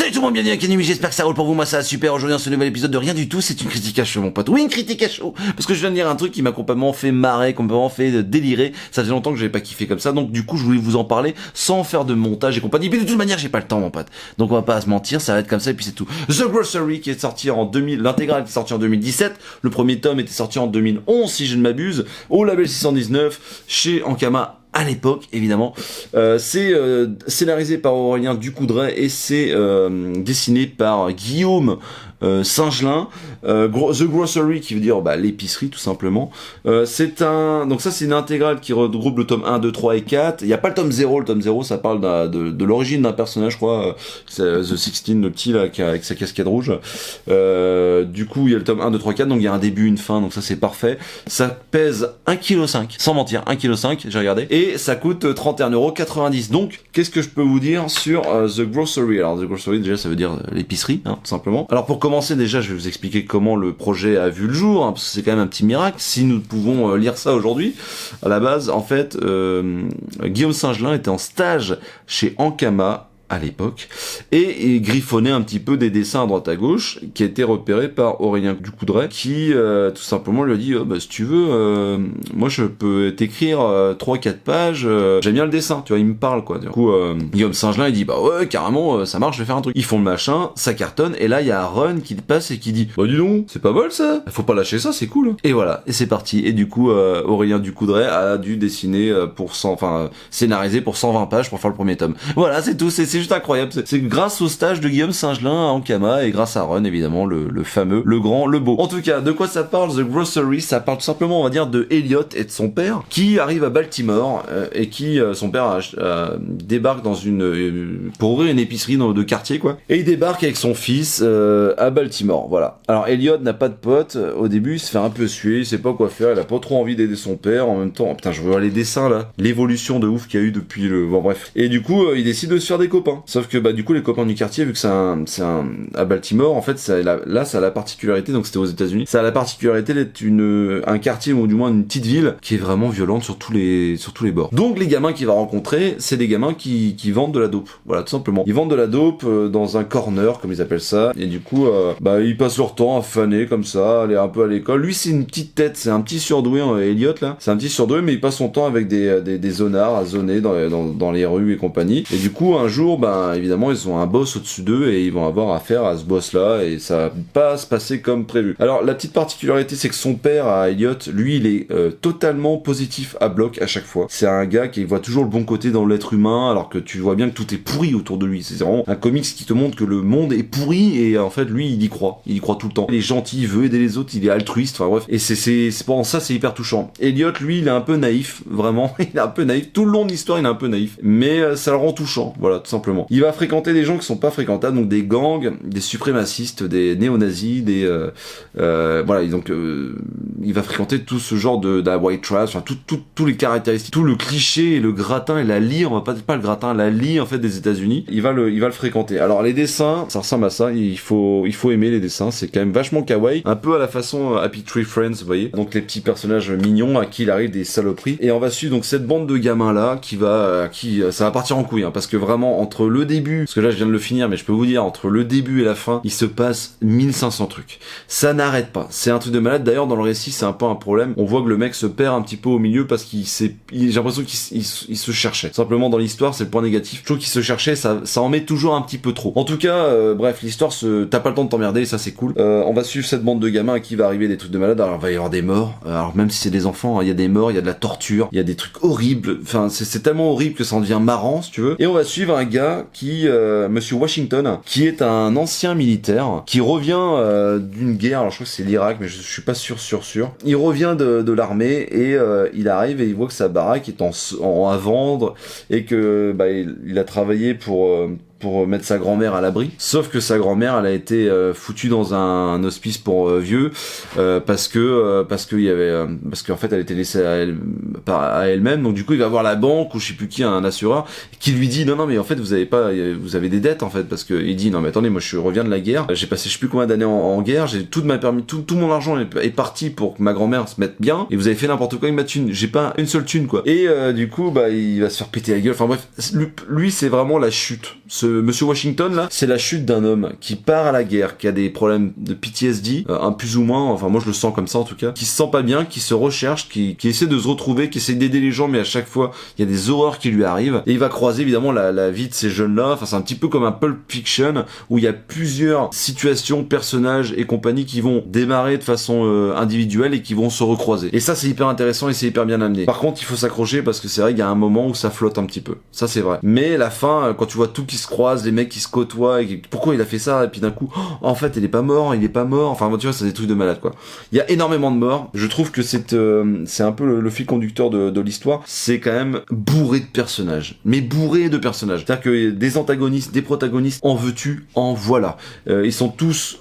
Salut tout le monde, bienvenue à Academy, j'espère que ça roule pour vous, moi ça va super. Aujourd'hui dans ce nouvel épisode de rien du tout, c'est une critique à chaud mon pote. Oui, une critique à chaud, parce que je viens de dire un truc qui m'a complètement fait marrer, complètement fait délirer. Ça fait longtemps que j'avais pas kiffé comme ça, donc du coup je voulais vous en parler sans faire de montage et compagnie. Mais de toute manière j'ai pas le temps mon pote, donc on va pas se mentir, ça va être comme ça et puis c'est tout. The Grocery qui est sorti en 2000, l'intégrale qui est sortie en 2017, le premier tome était sorti en 2011 si je ne m'abuse, au label 619, chez Ankama. À l'époque, évidemment, c'est scénarisé par Aurélien Ducoudray et c'est dessiné par Guillaume Singelin. The Grocery qui veut dire l'épicerie tout simplement. Donc ça c'est une intégrale qui regroupe le tome 1, 2, 3 et 4. Il n'y a pas le tome 0, le tome 0 ça parle de l'origine d'un personnage je crois, c'est The 16, le petit là avec sa casquette rouge. Du coup il y a le tome 1, 2, 3, 4, donc il y a un début, une fin, donc ça c'est parfait. Ça pèse 1,5 kg, sans mentir, 1,5 kg, j'ai regardé. Et ça coûte 31,90 €. Donc, qu'est-ce que je peux vous dire sur The Grocery? Alors, The Grocery, déjà, ça veut dire l'épicerie, hein, tout simplement. Alors, pour commencer, déjà, je vais vous expliquer comment le projet a vu le jour, hein, parce que c'est quand même un petit miracle, si nous pouvons lire ça aujourd'hui. À la base, en fait, Guillaume Singelin était en stage chez Ankama, à l'époque, et griffonnait un petit peu des dessins à droite à gauche, qui a été repéré par Aurélien Ducoudray, qui tout simplement lui a dit si tu veux, moi je peux t'écrire 3-4 pages, j'aime bien le dessin, tu vois, il me parle quoi. Du coup, Guillaume Singelin il dit ouais carrément, ça marche, je vais faire un truc. Ils font le machin, ça cartonne, et là il y a un run qui passe et qui dit dis donc, c'est pas mal ça, faut pas lâcher ça, c'est cool. Et voilà, et c'est parti. Et du coup, Aurélien Ducoudray a dû dessiner scénariser pour 120 pages pour faire le premier tome. Voilà, c'est tout, c'est juste incroyable. C'est grâce au stage de Guillaume Singelin à Ankama et grâce à Run évidemment, le fameux, le grand, le beau. En tout cas, de quoi ça parle The Grocery? Ça parle tout simplement, on va dire, de Elliot et de son père qui arrive à Baltimore et qui son père débarque dans pour ouvrir une épicerie de quartier quoi. Et il débarque avec son fils à Baltimore. Voilà. Alors Elliot n'a pas de pote au début, il se fait un peu suer, il sait pas quoi faire, il a pas trop envie d'aider son père. En même temps, putain, je veux voir les dessins là, l'évolution de ouf qu'il y a eu depuis bon bref. Et du coup, il décide de se faire des copains. Sauf que du coup les copains du quartier, vu que c'est à Baltimore, en fait ça a la particularité, donc c'était aux États-Unis, ça a la particularité d'être un quartier ou du moins une petite ville qui est vraiment violente sur tous les bords. Donc les gamins qu'il va rencontrer, c'est des gamins qui vendent de la dope. Voilà, tout simplement. Ils vendent de la dope dans un corner comme ils appellent ça, et du coup ils passent leur temps à faner comme ça, aller un peu à l'école. Lui c'est une petite tête, c'est un petit surdoué, Elliot là, c'est un petit surdoué, mais il passe son temps avec des zonards à zoner dans les rues et compagnie. Et du coup un jour évidemment ils ont un boss au-dessus d'eux et ils vont avoir affaire à ce boss là et ça va pas se passer comme prévu. Alors la petite particularité c'est que son père à Elliot, lui il est totalement positif à bloc à chaque fois. C'est un gars qui voit toujours le bon côté dans l'être humain alors que tu vois bien que tout est pourri autour de lui. C'est vraiment un comics qui te montre que le monde est pourri et en fait lui il y croit tout le temps. Il est gentil, il veut aider les autres, il est altruiste, enfin bref. Et c'est pendant ça c'est hyper touchant. Elliot lui il est un peu naïf, vraiment, il est un peu naïf. Tout le long de l'histoire il est un peu naïf, mais ça le rend touchant, voilà tout simplement. Il va fréquenter des gens qui sont pas fréquentables, donc des gangs, des suprémacistes, des néo-nazis, voilà, donc il va fréquenter tout ce genre de la white trash, enfin tous les caractéristiques, tout le cliché et le gratin et la lie, on va pas le gratin, la lie en fait des États-Unis. Il va le fréquenter. Alors les dessins, ça ressemble à ça, il faut aimer les dessins, c'est quand même vachement kawaii, un peu à la façon Happy Tree Friends, vous voyez. Donc les petits personnages mignons à qui il arrive des saloperies, et on va suivre donc cette bande de gamins là ça va partir en couille, hein, parce que vraiment entre le début, parce que là je viens de le finir, mais je peux vous dire, entre le début et la fin, il se passe 1500 trucs. Ça n'arrête pas. C'est un truc de malade. D'ailleurs, dans le récit, c'est un peu un problème. On voit que le mec se perd un petit peu au milieu parce j'ai l'impression qu'il se cherchait. Simplement, dans l'histoire, c'est le point négatif. Je trouve qu'il se cherchait, ça en met toujours un petit peu trop. En tout cas, bref, l'histoire t'as pas le temps de t'emmerder, ça c'est cool. On va suivre cette bande de gamins à qui va arriver des trucs de malade. Alors, il va y avoir des morts. Alors, même si c'est des enfants, il y a des morts, il y a de la torture, il y a des trucs horribles. Enfin, c'est tellement horrible que ça en devient marrant, si tu veux. Et on va suivre un gars Monsieur Washington, qui est un ancien militaire, qui revient d'une guerre, alors je crois que c'est l'Irak, mais je suis pas sûr. Il revient de l'armée et il arrive et il voit que sa baraque est à vendre et que il a travaillé pour mettre sa grand-mère à l'abri. Sauf que sa grand-mère, elle a été foutue dans un hospice pour vieux parce qu'en fait elle était laissée à elle-même. Donc du coup il va voir la banque ou je sais plus qui, un assureur qui lui dit non mais en fait vous avez des dettes en fait, parce que il dit non mais attendez, moi je reviens de la guerre, j'ai passé je sais plus combien d'années en guerre, j'ai tout mon argent est parti pour que ma grand-mère se mette bien et vous avez fait n'importe quoi avec ma thune, j'ai pas une seule thune quoi. Et du coup il va se faire péter la gueule. Enfin bref, lui c'est vraiment la chute. Monsieur Washington là, c'est la chute d'un homme qui part à la guerre, qui a des problèmes de PTSD, un plus ou moins, enfin moi je le sens comme ça en tout cas, qui se sent pas bien, qui se recherche, qui essaie de se retrouver, qui essaie d'aider les gens, mais à chaque fois il y a des horreurs qui lui arrivent, et il va croiser évidemment la vie de ces jeunes-là. Enfin c'est un petit peu comme un Pulp Fiction où il y a plusieurs situations, personnages et compagnie qui vont démarrer de façon individuelle et qui vont se recroiser. Et ça c'est hyper intéressant et c'est hyper bien amené. Par contre il faut s'accrocher parce que c'est vrai qu'il y a un moment où ça flotte un petit peu. Ça c'est vrai. Mais la fin, quand tu vois tout qui se croise, les mecs qui se côtoient, et pourquoi il a fait ça, et puis d'un coup, oh, en fait il est pas mort, enfin tu vois, c'est des trucs de malade quoi. Il y a énormément de morts. Je trouve que c'est un peu le fil conducteur de l'histoire. C'est quand même bourré de personnages. Mais bourré de personnages. C'est-à-dire que des antagonistes, des protagonistes, en veux-tu, en voilà. Ils sont tous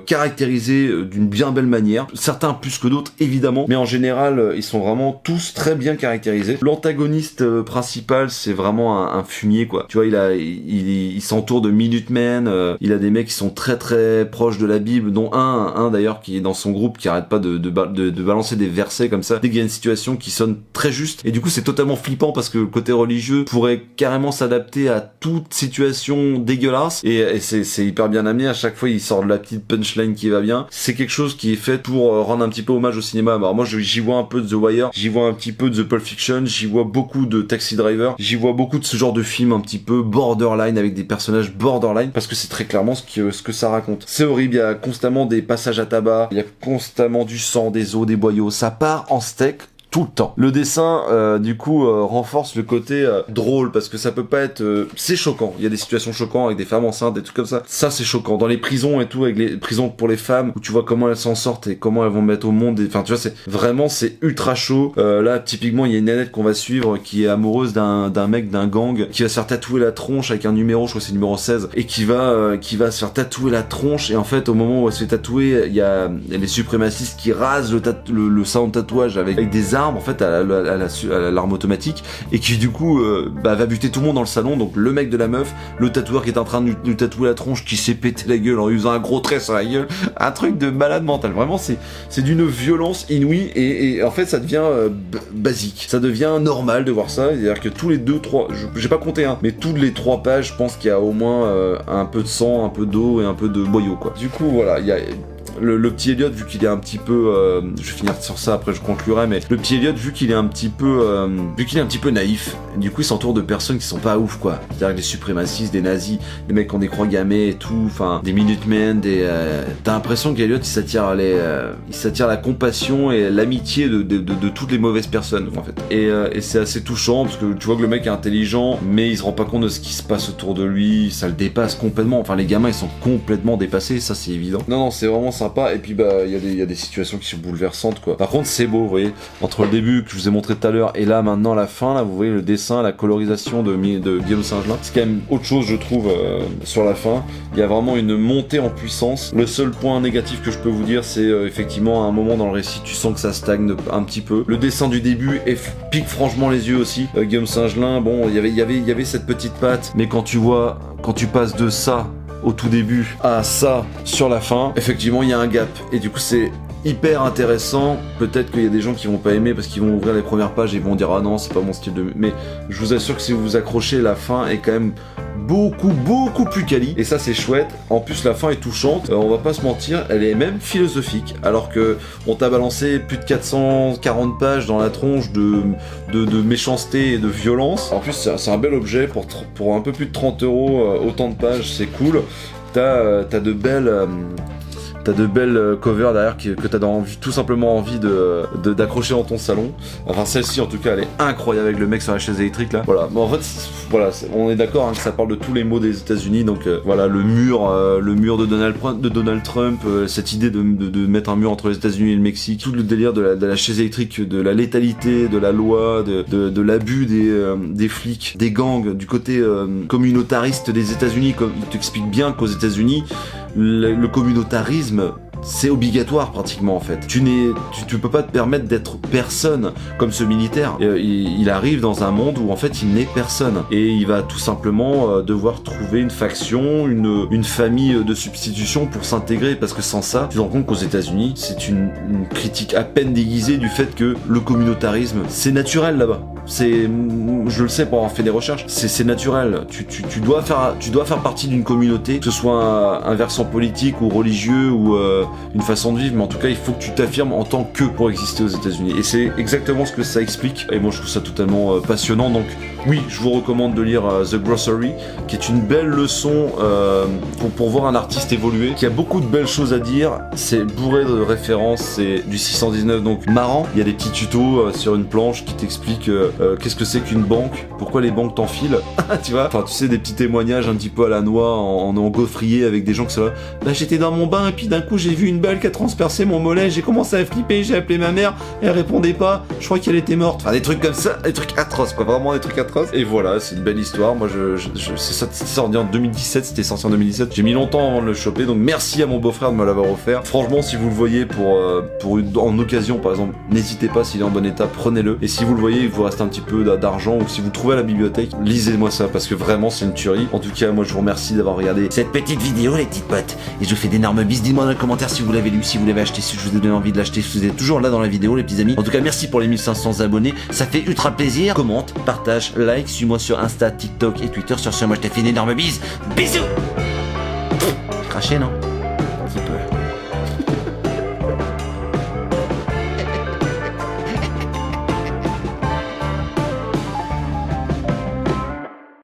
caractérisés d'une bien belle manière. Certains plus que d'autres, évidemment. Mais en général, ils sont vraiment tous très bien caractérisés. L'antagoniste principal, c'est vraiment un fumier, quoi. Tu vois, il s'entoure de Minutemen. Il a des mecs qui sont très très proches de la Bible, dont un d'ailleurs qui est dans son groupe, qui arrête pas de balancer des versets comme ça dès qu'il y a une situation qui sonne très juste. Et du coup, c'est totalement flippant parce que le côté religieux pourrait carrément s'adapter à toute situation dégueulasse. Et c'est hyper bien amené. À chaque fois, il sort de la petite punchline qui va bien. C'est quelque chose qui est fait pour rendre un petit peu hommage au cinéma. Alors moi, j'y vois un peu de The Wire, j'y vois un petit peu de The Pulp Fiction, j'y vois beaucoup de Taxi Driver, j'y vois beaucoup de ce genre de film un petit peu borderline avec des personnages borderline parce que c'est très clairement ce que ça raconte. C'est horrible, il y a constamment des passages à tabac, il y a constamment du sang, des os, des boyaux, ça part en steak tout le temps. Le dessin, du coup, renforce le côté drôle, parce que ça peut pas être... c'est choquant. Il y a des situations choquantes avec des femmes enceintes, des trucs comme ça. Ça, c'est choquant. Dans les prisons et tout, avec les prisons pour les femmes, où tu vois comment elles s'en sortent et comment elles vont mettre au monde. Enfin, tu vois, c'est ultra chaud. Là, typiquement, il y a une nanette qu'on va suivre qui est amoureuse d'un mec d'un gang, qui va se faire tatouer la tronche avec un numéro, je crois que c'est le numéro 16, et qui va se faire tatouer la tronche. Et en fait, au moment où elle se fait tatouer, il y a les suprémacistes qui rasent le salon de tatouage avec des armes, en fait, à l'arme automatique, et qui du coup va buter tout le monde dans le salon. Donc le mec de la meuf, le tatoueur qui est en train de lui tatouer la tronche, qui s'est pété la gueule en usant un gros trait sur la gueule, un truc de malade mental. Vraiment, c'est d'une violence inouïe, et en fait ça devient basique, ça devient normal de voir ça. C'est-à-dire que tous les 2-3, j'ai pas compté mais toutes les 3 pages, je pense qu'il y a au moins un peu de sang, un peu d'eau et un peu de boyau, quoi. Du coup voilà, il y a le petit Elliot, vu qu'il est un petit peu je vais finir sur ça, après je conclurai, mais le petit Elliot, vu qu'il est un petit peu naïf, du coup il s'entoure de personnes qui sont pas ouf, quoi. C'est-à-dire des suprémacistes, des nazis, des mecs qui ont des croix gammées et tout, enfin des Minutemen, t'as l'impression qu'Elliot il s'attire la compassion et l'amitié de toutes les mauvaises personnes, en fait. Et c'est assez touchant parce que tu vois que le mec est intelligent, mais il se rend pas compte de ce qui se passe autour de lui, ça le dépasse complètement. Enfin, les gamins ils sont complètement dépassés, ça c'est évident. Non, c'est vraiment sympa. Et puis il y a des situations qui sont bouleversantes, quoi. Par contre, c'est beau, vous voyez, entre le début que je vous ai montré tout à l'heure et là maintenant la fin, là vous voyez le dessin, la colorisation de Guillaume Singelin, c'est quand même autre chose, je trouve. Sur la fin, il y a vraiment une montée en puissance. Le seul point négatif que je peux vous dire, c'est effectivement à un moment dans le récit, tu sens que ça stagne un petit peu. Le dessin du début pique franchement les yeux aussi. Guillaume Singelin, bon, il y avait cette petite patte, mais quand tu passes de ça au tout début à ça sur la fin, effectivement il y a un gap, et du coup c'est hyper intéressant. Peut-être qu'il y a des gens qui vont pas aimer parce qu'ils vont ouvrir les premières pages et ils vont dire ah non c'est pas mon style de... Mais je vous assure que si vous vous accrochez, la fin est quand même beaucoup plus quali, et ça c'est chouette. En plus la fin est touchante, on va pas se mentir, elle est même philosophique, alors que on t'a balancé plus de 440 pages dans la tronche de méchanceté et de violence. En plus c'est un bel objet pour un peu plus de 30 €, autant de pages, c'est cool. T'as de belles covers derrière que t'as tout simplement envie d'accrocher dans ton salon. Enfin celle-ci en tout cas elle est incroyable avec le mec sur la chaise électrique là. Voilà, mais en fait voilà, on est d'accord que ça parle de tous les maux des États-Unis. Donc voilà, le mur de Donald Trump, cette idée de mettre un mur entre les États-Unis et le Mexique, tout le délire de la chaise électrique, de la létalité, de la loi, de l'abus des flics, des gangs, du côté communautariste des États-Unis. Comme il t'explique bien qu'aux États-Unis le communautarisme c'est obligatoire pratiquement en fait. Tu peux pas te permettre d'être personne comme ce militaire. Il arrive dans un monde où en fait il n'est personne et il va tout simplement devoir trouver une faction, une famille de substitution pour s'intégrer, parce que sans ça, tu te rends compte qu'aux États-Unis, c'est une critique à peine déguisée du fait que le communautarisme, c'est naturel là-bas. Je le sais pour avoir fait des recherches, c'est naturel. Tu dois faire partie d'une communauté, que ce soit un versant politique ou religieux ou une façon de vivre, mais en tout cas, il faut que tu t'affirmes en tant que pour exister aux États-Unis. Et c'est exactement ce que ça explique. Et moi, je trouve ça totalement passionnant. Donc, oui, je vous recommande de lire The Grocery, qui est une belle leçon pour voir un artiste évoluer, qui a beaucoup de belles choses à dire. C'est bourré de références, c'est du 619, donc marrant. Il y a des petits tutos sur une planche qui t'expliquent qu'est-ce que c'est qu'une banque, pourquoi les banques t'enfilent, tu vois. Enfin, tu sais, des petits témoignages un petit peu à la noix, en gaufrier, avec des gens qui sont là. Bah, j'étais dans mon bain et puis d'un coup, j'ai vu une balle qui a transpercé mon mollet, j'ai commencé à flipper, j'ai appelé ma mère, elle répondait pas, je crois qu'elle était morte. Enfin, des trucs comme ça, des trucs atroces, quoi, vraiment des trucs atroces. Et voilà, c'est une belle histoire. Moi, c'est sorti en 2017, c'était sorti en 2017. J'ai mis longtemps avant de le choper, donc merci à mon beau-frère de me l'avoir offert. Franchement, si vous le voyez en occasion, par exemple, n'hésitez pas, s'il est en bon état, prenez-le. Et si vous le voyez, il vous reste un petit peu d'argent, ou si vous le trouvez à la bibliothèque, lisez-moi ça, parce que vraiment, c'est une tuerie. En tout cas, moi, je vous remercie d'avoir regardé cette petite vidéo, les petites potes. Et je vous fais d'énormes bises. Dites-moi dans les commentaires si vous l'avez lu, si vous l'avez acheté, si je vous ai donné envie de l'acheter, si vous êtes toujours là dans la vidéo, les petits amis. En tout cas, merci pour les 1500 abonnés. Ça fait ultra plaisir. Commente, partage, like, suis-moi sur Insta, TikTok et Twitter. Sur ce, moi, je te fais une énorme bise. Bisous! Craché, non? Un petit peu.